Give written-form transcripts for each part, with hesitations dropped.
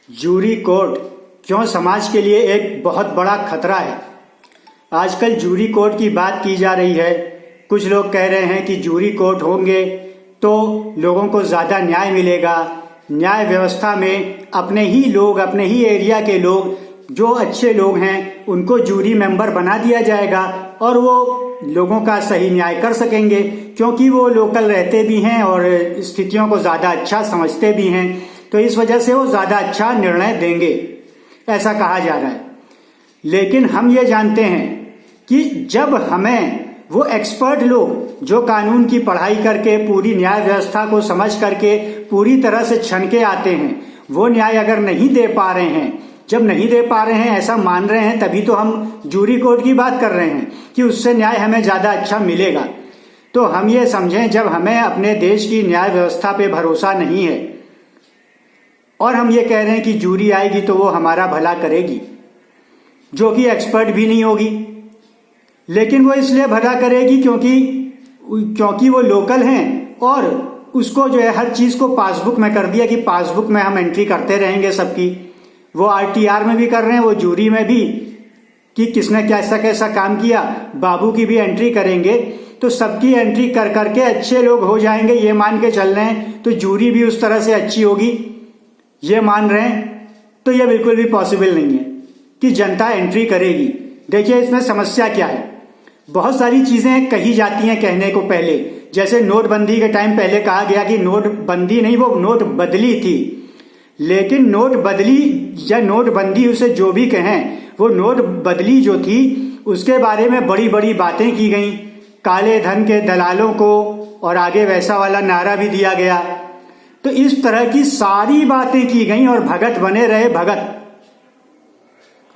Jury court क्यों समाज के लिए एक बहुत बड़ा खतरा है। आजकल जूरी कोर्ट की बात की जा रही है। कुछ लोग कह रहे हैं कि जूरी कोर्ट होंगे तो लोगों को ज़्यादा न्याय मिलेगा। न्याय व्यवस्था में अपने ही लोग, अपने ही एरिया के लोग, जो अच्छे लोग हैं उनको जूरी मेंबर बना दिया जाएगा और वो लोगों का सही न्याय कर सकेंगे, क्योंकि वो लोकल रहते भी हैं और स्थितियों को ज़्यादा अच्छा समझते भी हैं। तो इस वजह से वो ज़्यादा अच्छा निर्णय देंगे, ऐसा कहा जा रहा है। लेकिन हम ये जानते हैं कि जब हमें वो एक्सपर्ट लोग जो कानून की पढ़ाई करके पूरी न्याय व्यवस्था को समझ करके पूरी तरह से छन के आते हैं, वो न्याय अगर नहीं दे पा रहे हैं, जब नहीं दे पा रहे हैं ऐसा मान रहे हैं, तभी तो हम जूरी कोर्ट की बात कर रहे हैं कि उससे न्याय हमें ज़्यादा अच्छा मिलेगा। तो हम ये समझें, जब हमें अपने देश की न्याय व्यवस्था पे भरोसा नहीं है और हम ये कह रहे हैं कि जूरी आएगी तो वो हमारा भला करेगी, जो कि एक्सपर्ट भी नहीं होगी, लेकिन वो इसलिए भला करेगी क्योंकि वो लोकल हैं और उसको जो है हर चीज़ को पासबुक में कर दिया कि पासबुक में हम एंट्री करते रहेंगे सबकी। वो आरटीआर में भी कर रहे हैं, वो जूरी में भी, कि किसने कैसा कैसा काम किया, बाबू की भी एंट्री करेंगे। तो सबकी एंट्री कर करके अच्छे लोग हो जाएंगे, ये मान के चल रहे हैं। तो जूरी भी उस तरह से अच्छी होगी, ये मान रहे हैं। तो ये बिल्कुल भी पॉसिबल नहीं है कि जनता एंट्री करेगी। देखिए इसमें समस्या क्या है। बहुत सारी चीजें कही जाती हैं कहने को पहले, जैसे नोटबंदी के टाइम पहले कहा गया कि नोटबंदी नहीं, वो नोट बदली थी। लेकिन नोट बदली या नोटबंदी, उसे जो भी कहें, वो नोट बदली जो थी उसके बारे में बड़ी बड़ी बातें की गई, काले धन के दलालों को, और आगे वैसा वाला नारा भी दिया गया। तो इस तरह की सारी बातें की गई और भगत बने रहे भगत,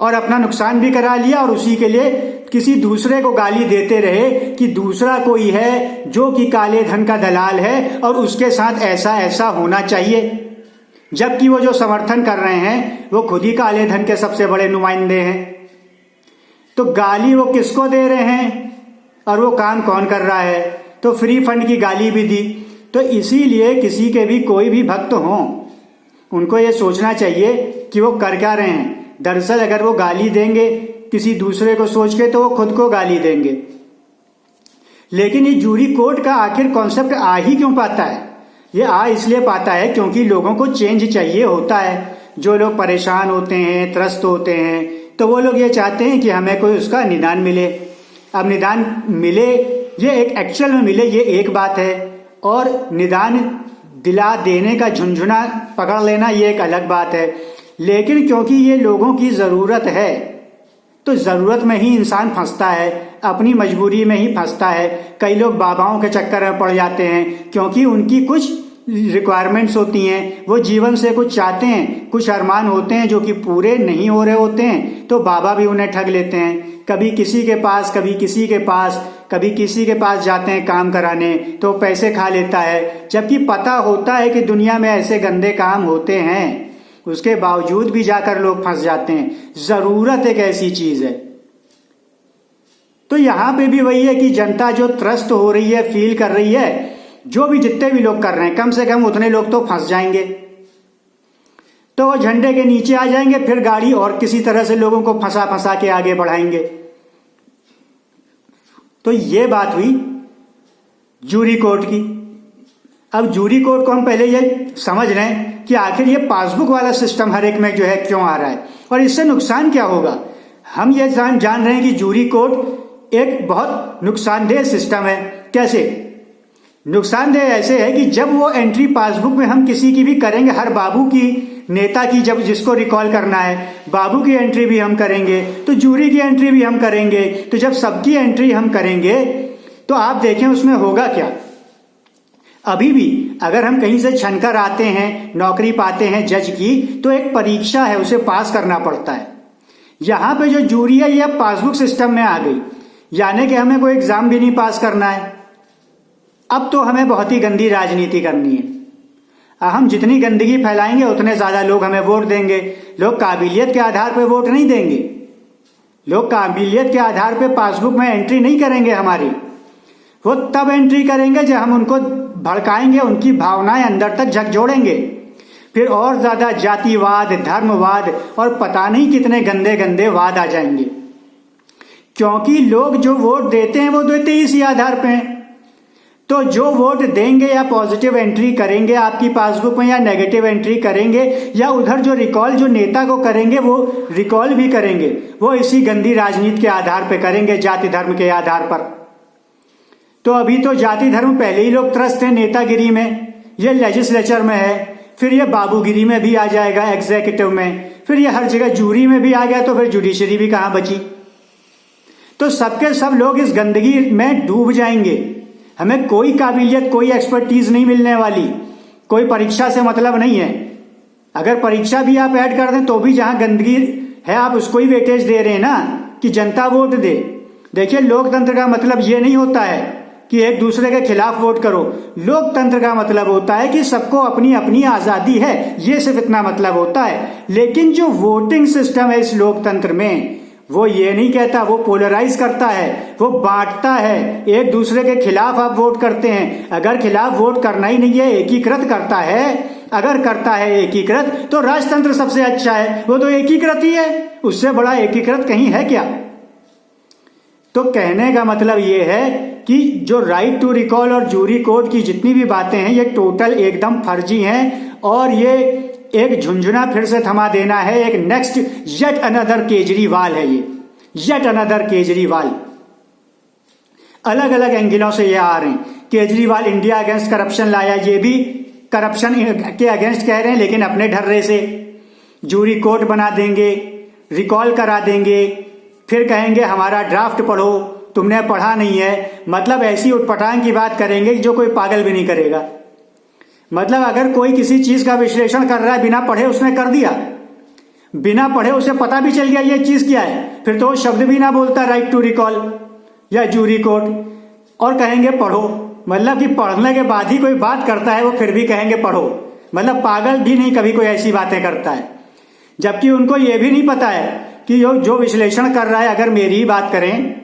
और अपना नुकसान भी करा लिया और उसी के लिए किसी दूसरे को गाली देते रहे कि दूसरा कोई है जो कि काले धन का दलाल है और उसके साथ ऐसा ऐसा होना चाहिए। जबकि वो जो समर्थन कर रहे हैं वो खुद ही काले धन के सबसे बड़े नुमाइंदे हैं। तो गाली वो किसको दे रहे हैं और वो काम कौन कर रहा है? तो फ्री फंड की गाली भी दी। तो इसीलिए किसी के भी कोई भी भक्त हों, उनको ये सोचना चाहिए कि वो कर क्या रहे हैं। दरअसल अगर वो गाली देंगे किसी दूसरे को सोच के, तो वो खुद को गाली देंगे। लेकिन ये जूरी कोर्ट का आखिर कॉन्सेप्ट आ ही क्यों पाता है? ये आ इसलिए पाता है क्योंकि लोगों को चेंज चाहिए होता है। जो लोग परेशान होते हैं, त्रस्त होते हैं, तो वो लोग ये चाहते हैं कि हमें कोई उसका निदान मिले। अब निदान मिले, ये एक एक्चुअल में मिले, ये एक बात है, और निदान दिला देने का झुंझुना पकड़ लेना ये एक अलग बात है। लेकिन क्योंकि ये लोगों की ज़रूरत है, तो ज़रूरत में ही इंसान फंसता है, अपनी मजबूरी में ही फंसता है। कई लोग बाबाओं के चक्कर में पड़ जाते हैं क्योंकि उनकी कुछ रिक्वायरमेंट्स होती हैं, वो जीवन से कुछ चाहते हैं, कुछ अरमान होते हैं जो कि पूरे नहीं हो रहे होते हैं, तो बाबा भी उन्हें ठग लेते हैं। कभी किसी के पास, कभी किसी के पास, कभी किसी के पास जाते हैं काम कराने, तो पैसे खा लेता है। जबकि पता होता है कि दुनिया में ऐसे गंदे काम होते हैं, उसके बावजूद भी जाकर लोग फंस जाते हैं। जरूरत एक ऐसी चीज है। तो यहां पे भी वही है कि जनता जो त्रस्त हो रही है, फील कर रही है, जो भी जितने भी लोग कर रहे हैं, कम से कम उतने लोग तो फंस जाएंगे। तो वो झंडे के नीचे आ जाएंगे, फिर गाड़ी और किसी तरह से लोगों को फंसा फंसा के आगे बढ़ाएंगे। तो ये बात हुई जूरी कोर्ट की। अब जूरी कोर्ट को हम पहले ये समझ लें कि आखिर ये पासबुक वाला सिस्टम हर एक में जो है क्यों आ रहा है और इससे नुकसान क्या होगा। हम ये जान रहे हैं कि जूरी कोर्ट एक बहुत नुकसानदेह सिस्टम है। कैसे नुकसानदेह? ऐसे है कि जब वो एंट्री पासबुक में हम किसी की भी करेंगे, हर बाबू की, नेता की, जब जिसको रिकॉल करना है, बाबू की एंट्री भी हम करेंगे, तो जूरी की एंट्री भी हम करेंगे। तो जब सबकी एंट्री हम करेंगे तो आप देखें उसमें होगा क्या। अभी भी अगर हम कहीं से छनकर आते हैं, नौकरी पाते हैं जज की, तो एक परीक्षा है, उसे पास करना पड़ता है। यहाँ पे जो जूरी है ये पासबुक सिस्टम में आ गई, यानी कि हमें कोई एग्जाम भी नहीं पास करना है। अब तो हमें बहुत ही गंदी राजनीति करनी है। हम जितनी गंदगी फैलाएंगे उतने ज्यादा लोग हमें वोट देंगे। लोग काबिलियत के आधार पर वोट नहीं देंगे, लोग काबिलियत के आधार पर पासबुक में एंट्री नहीं करेंगे हमारी। वो तब एंट्री करेंगे जब हम उनको भड़काएंगे, उनकी भावनाएं अंदर तक झकझोड़ेंगे। फिर और ज्यादा जातिवाद, धर्मवाद और पता नहीं कितने गंदे गंदे वाद आ जाएंगे। क्योंकि लोग जो वोट देते हैं वो देते ही इसी आधार पे हैं। तो जो वोट देंगे या पॉजिटिव एंट्री करेंगे आपकी पासबुक में या नेगेटिव एंट्री करेंगे या उधर जो रिकॉल जो नेता को करेंगे वो रिकॉल भी करेंगे, वो इसी गंदी राजनीति के आधार पे करेंगे, जाति धर्म के आधार पर। तो अभी तो जाति धर्म पहले ही लोग त्रस्त हैं नेतागिरी में, ये लेजिस्लेचर में है, फिर ये बाबूगिरी में भी आ जाएगा, एग्जीक्यूटिव में, फिर ये हर जगह जूरी में भी आ गया, तो फिर जुडिशरी भी कहां बची। तो सबके सब लोग इस गंदगी में डूब जाएंगे। हमें कोई काबिलियत, कोई एक्सपर्टीज नहीं मिलने वाली, कोई परीक्षा से मतलब नहीं है। अगर परीक्षा भी आप ऐड कर दें तो भी जहां गंदगी है आप उसको ही वेटेज दे रहे हैं ना, कि जनता वोट दे। देखिए, लोकतंत्र का मतलब ये नहीं होता है कि एक दूसरे के खिलाफ वोट करो। लोकतंत्र का मतलब होता है कि सबको अपनी अपनी आजादी है, ये सिर्फ इतना मतलब होता है। लेकिन जो वोटिंग सिस्टम है इस लोकतंत्र में, वो ये नहीं कहता, वो पोलराइज करता है, वो बांटता है। एक दूसरे के खिलाफ आप वोट करते हैं। अगर खिलाफ वोट करना ही नहीं है, एकीकृत करता है, अगर करता है एकीकृत, तो राजतंत्र सबसे अच्छा है। वो तो एकीकृत ही है, उससे बड़ा एकीकृत कहीं है क्या। तो कहने का मतलब ये है कि जो राइट टू रिकॉल और जूरी कोड की जितनी भी बातें हैं, ये टोटल एकदम फर्जी हैं और ये एक झुंझुना फिर से थमा देना है। एक नेक्स्ट येट अनदर केजरीवाल है ये, येट अनदर केजरीवाल। अलग अलग एंगलों से ये आ रहे हैं। केजरीवाल इंडिया अगेंस्ट करप्शन लाया, ये भी करप्शन के अगेंस्ट कह रहे हैं, लेकिन अपने ढर्रे से जूरी कोड बना देंगे, रिकॉल करा देंगे, फिर कहेंगे हमारा ड्राफ्ट पढ़ो, तुमने पढ़ा नहीं है। मतलब ऐसी उटपटांग की बात करेंगे जो कोई पागल भी नहीं करेगा। मतलब अगर कोई किसी चीज का विश्लेषण कर रहा है बिना पढ़े, उसने कर दिया, बिना पढ़े उसे पता भी चल गया ये चीज क्या है, फिर तो वो शब्द भी ना बोलता राइट टू रिकॉल या जूरी कोड, और कहेंगे पढ़ो। मतलब कि पढ़ने के बाद ही कोई बात करता है वो फिर भी कहेंगे पढ़ो। मतलब पागल भी नहीं कभी कोई ऐसी बातें करता है। जबकि उनको ये भी नहीं पता है कि जो विश्लेषण कर रहा है, अगर मेरी ही बात करें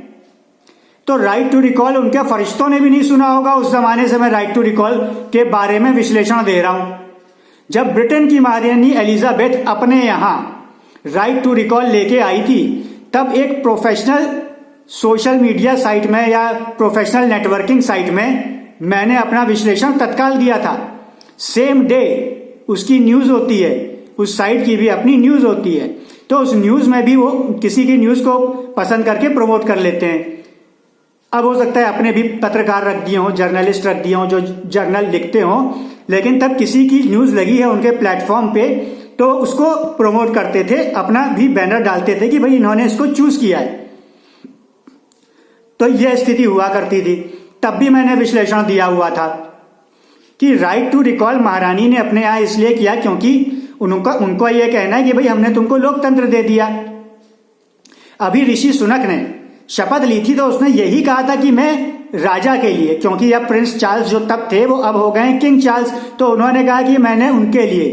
तो राइट टू रिकॉल उनके फरिश्तों ने भी नहीं सुना होगा उस जमाने से मैं राइट टू रिकॉल के बारे में विश्लेषण दे रहा हूं। जब ब्रिटेन की महारानी एलिजाबेथ अपने यहां राइट टू रिकॉल लेके आई थी, तब एक प्रोफेशनल सोशल मीडिया साइट में या प्रोफेशनल नेटवर्किंग साइट में मैंने अपना विश्लेषण तत्काल दिया था। सेम डे उसकी न्यूज होती है, उस साइट की भी अपनी न्यूज होती है, तो उस न्यूज में भी वो किसी की न्यूज को पसंद करके प्रमोट कर लेते हैं। अब हो सकता है अपने भी पत्रकार रख दिए हों, जर्नलिस्ट रख दिए हों जो जर्नल लिखते हों, लेकिन तब किसी की न्यूज लगी है उनके प्लेटफॉर्म पे तो उसको प्रमोट करते थे, अपना भी बैनर डालते थे कि भाई इन्होंने इसको चूज किया है। तो यह स्थिति हुआ करती थी। तब भी मैंने विश्लेषण दिया हुआ था कि राइट टू रिकॉल महारानी ने अपने यहां इसलिए किया क्योंकि उनको यह कहना है कि भाई हमने तुमको लोकतंत्र दे दिया। अभी ऋषि सुनक ने शपथ ली थी तो उसने यही कहा था कि मैं राजा के लिए, क्योंकि अब प्रिंस चार्ल्स जो तब थे वो अब हो गए किंग चार्ल्स, तो उन्होंने कहा कि मैंने उनके लिए,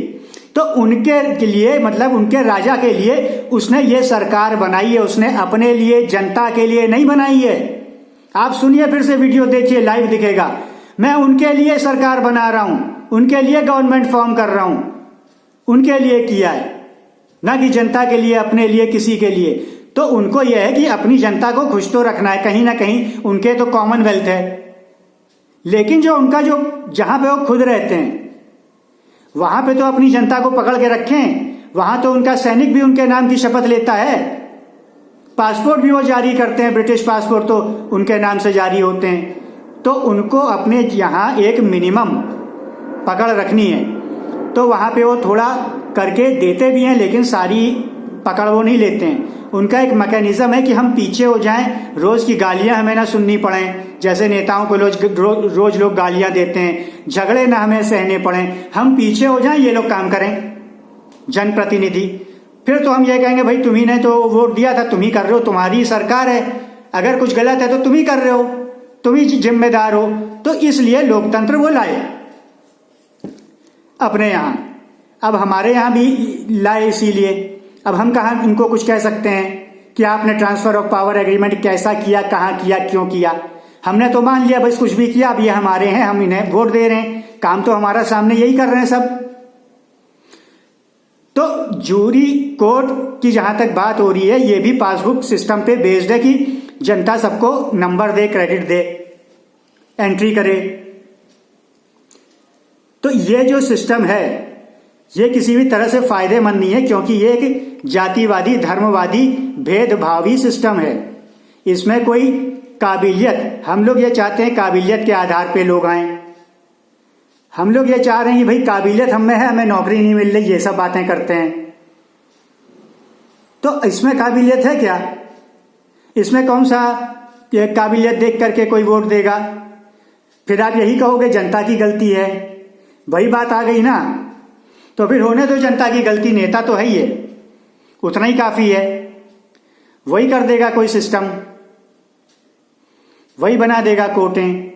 तो उनके लिए मतलब उनके राजा के लिए उसने ये सरकार बनाई है। उसने अपने लिए, जनता के लिए नहीं बनाई है। आप सुनिए, फिर से वीडियो देखिए, लाइव दिखेगा। मैं उनके लिए सरकार बना रहा हूं, उनके लिए गवर्नमेंट फॉर्म कर रहा हूं, उनके लिए किया है, ना कि जनता के लिए, अपने लिए, किसी के लिए। तो उनको यह है कि अपनी जनता को खुश तो रखना है, कहीं ना कहीं उनके तो कॉमनवेल्थ है। लेकिन जो उनका जो जहां पे वो खुद रहते हैं वहां पे तो अपनी जनता को पकड़ के रखें। वहां तो उनका सैनिक भी उनके नाम की शपथ लेता है, पासपोर्ट भी वो जारी करते हैं, ब्रिटिश पासपोर्ट तो उनके नाम से जारी होते हैं। तो उनको अपने यहां एक मिनिमम पकड़ रखनी है, तो वहां पे वो थोड़ा करके देते भी हैं, लेकिन सारी पकड़ वो नहीं लेते हैं। उनका एक मैकेनिज्म है कि हम पीछे हो जाएं, रोज की गालियां हमें ना सुननी पड़ें, जैसे नेताओं को रोज लोग गालियां देते हैं, झगड़े ना हमें सहने पड़ें, हम पीछे हो जाएं, ये लोग काम करें जनप्रतिनिधि। फिर तो हम ये कहेंगे भाई तुम्ही ने तो वोट दिया था, तुम ही कर रहे हो, तुम्हारी सरकार है, अगर कुछ गलत है तो तुम ही कर रहे हो, तुम ही जिम्मेदार हो। तो इसलिए लोकतंत्र वो लाए अपने यहां, अब हमारे यहां भी लाए। इसीलिए अब हम कहां इनको कुछ कह सकते हैं कि आपने ट्रांसफर ऑफ पावर एग्रीमेंट कैसा किया, कहां किया, क्यों किया। हमने तो मान लिया बस कुछ भी किया, अब ये हमारे हैं, हम इन्हें वोट दे रहे हैं, काम तो हमारा सामने यही कर रहे हैं सब। तो जूरी कोर्ट की जहां तक बात हो रही है, ये भी पासबुक सिस्टम पे बेस्ड है कि जनता सबको नंबर दे, क्रेडिट दे, एंट्री करे। तो ये जो सिस्टम है ये किसी भी तरह से फायदेमंद नहीं है, क्योंकि ये एक जातिवादी, धर्मवादी, भेदभावी सिस्टम है। इसमें कोई काबिलियत, हम लोग ये चाहते हैं काबिलियत के आधार पे लोग आए। हम लोग ये चाह रहे हैं कि भाई काबिलियत हम में है, हमें नौकरी नहीं मिल रही, ये सब बातें करते हैं। तो इसमें काबिलियत है क्या? इसमें कौन सा काबिलियत देख करके कोई वोट देगा? फिर आप यही कहोगे जनता की गलती है। वही बात आ गई ना। तो फिर होने दो जनता की गलती, नेता तो है ही है, उतना ही काफी है। वही कर देगा कोई सिस्टम, वही बना देगा कोर्टें।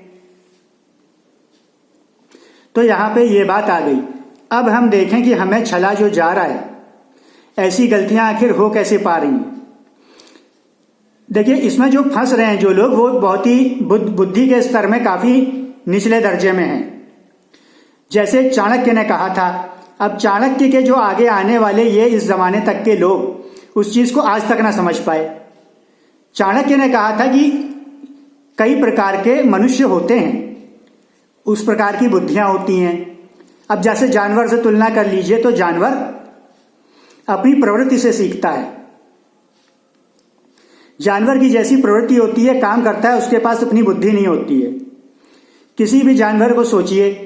तो यहां पे ये बात आ गई। अब हम देखें कि हमें छला जो जा रहा है, ऐसी गलतियां आखिर हो कैसे पा रही हैं। देखिए, इसमें जो फंस रहे हैं जो लोग, वो बहुत ही बुद्धि के स्तर में काफी निचले दर्जे में हैं। जैसे चाणक्य ने कहा था, अब चाणक्य के जो आगे आने वाले ये इस जमाने तक के लोग उस चीज को आज तक ना समझ पाए। चाणक्य ने कहा था कि कई प्रकार के मनुष्य होते हैं, उस प्रकार की बुद्धियां होती हैं। अब जैसे जानवर से तुलना कर लीजिए, तो जानवर अपनी प्रवृत्ति से सीखता है। जानवर की जैसी प्रवृत्ति होती है, काम करता है, उसके पास अपनी बुद्धि नहीं होती है। किसी भी जानवर को सोचिए,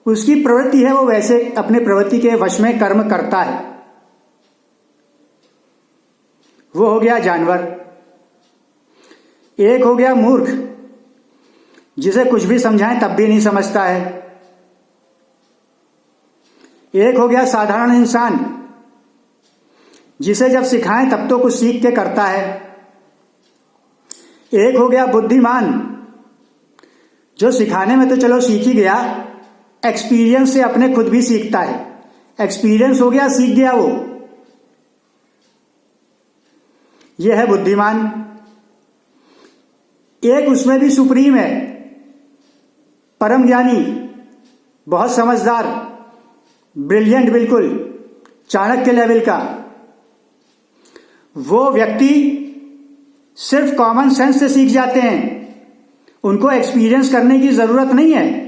उसकी प्रवृत्ति है, वो वैसे अपने प्रवृत्ति के वश में कर्म करता है। वो हो गया जानवर। एक हो गया मूर्ख, जिसे कुछ भी समझाएं तब भी नहीं समझता है। एक हो गया साधारण इंसान, जिसे जब सिखाएं तब तो कुछ सीख के करता है। एक हो गया बुद्धिमान, जो सिखाने में तो चलो सीख ही गया, एक्सपीरियंस से अपने खुद भी सीखता है। एक्सपीरियंस हो गया, सीख गया वो, ये है बुद्धिमान। एक उसमें भी सुप्रीम है, परम ज्ञानी, बहुत समझदार, ब्रिलियंट, बिल्कुल चाणक्य लेवल का। वो व्यक्ति सिर्फ कॉमन सेंस से सीख जाते हैं, उनको एक्सपीरियंस करने की जरूरत नहीं है।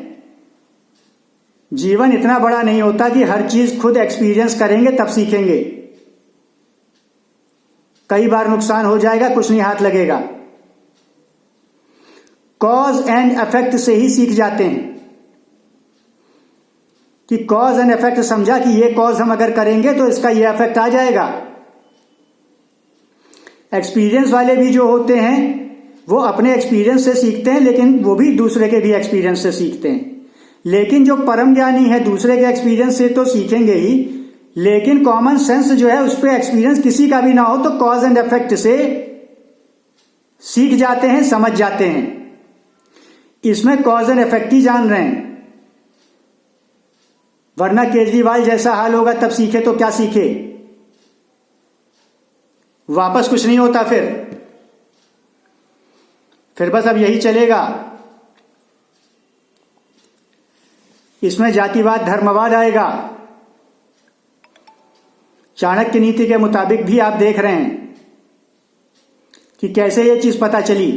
जीवन इतना बड़ा नहीं होता कि हर चीज खुद एक्सपीरियंस करेंगे तब सीखेंगे। कई बार नुकसान हो जाएगा, कुछ नहीं हाथ लगेगा। कॉज एंड इफेक्ट से ही सीख जाते हैं कि कॉज एंड इफेक्ट समझा कि ये कॉज हम अगर करेंगे तो इसका ये इफेक्ट आ जाएगा। एक्सपीरियंस वाले भी जो होते हैं वो अपने एक्सपीरियंस से सीखते हैं, लेकिन वो भी दूसरे के भी एक्सपीरियंस से सीखते हैं। लेकिन जो परम ज्ञानी है, दूसरे के एक्सपीरियंस से तो सीखेंगे ही, लेकिन कॉमन सेंस जो है उस पर एक्सपीरियंस किसी का भी ना हो तो कॉज एंड इफेक्ट से सीख जाते हैं, समझ जाते हैं। इसमें कॉज एंड इफेक्ट ही जान रहे हैं, वरना केजरीवाल जैसा हाल होगा तब सीखे तो क्या सीखे, वापस कुछ नहीं होता। फिर बस अब यही चलेगा। इसमें जातिवाद, धर्मवाद आएगा। चाणक्य नीति के मुताबिक भी आप देख रहे हैं कि कैसे ये चीज पता चली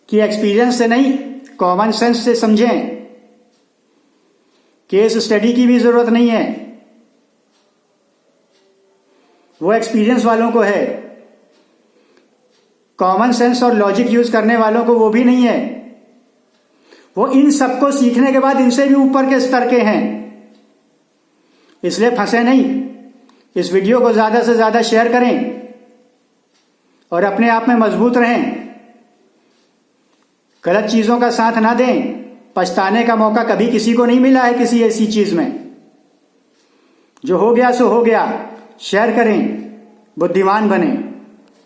कि एक्सपीरियंस से नहीं, कॉमन सेंस से समझें। केस स्टडी की भी जरूरत नहीं है, वो एक्सपीरियंस वालों को है। कॉमन सेंस और लॉजिक यूज करने वालों को वो भी नहीं है। वो इन सबको सीखने के बाद इनसे भी ऊपर के स्तर के हैं, इसलिए फंसे नहीं। इस वीडियो को ज्यादा से ज्यादा शेयर करें और अपने आप में मजबूत रहें। गलत चीजों का साथ ना दें। पछताने का मौका कभी किसी को नहीं मिला है किसी ऐसी चीज में। जो हो गया सो हो गया। शेयर करें, बुद्धिमान बने।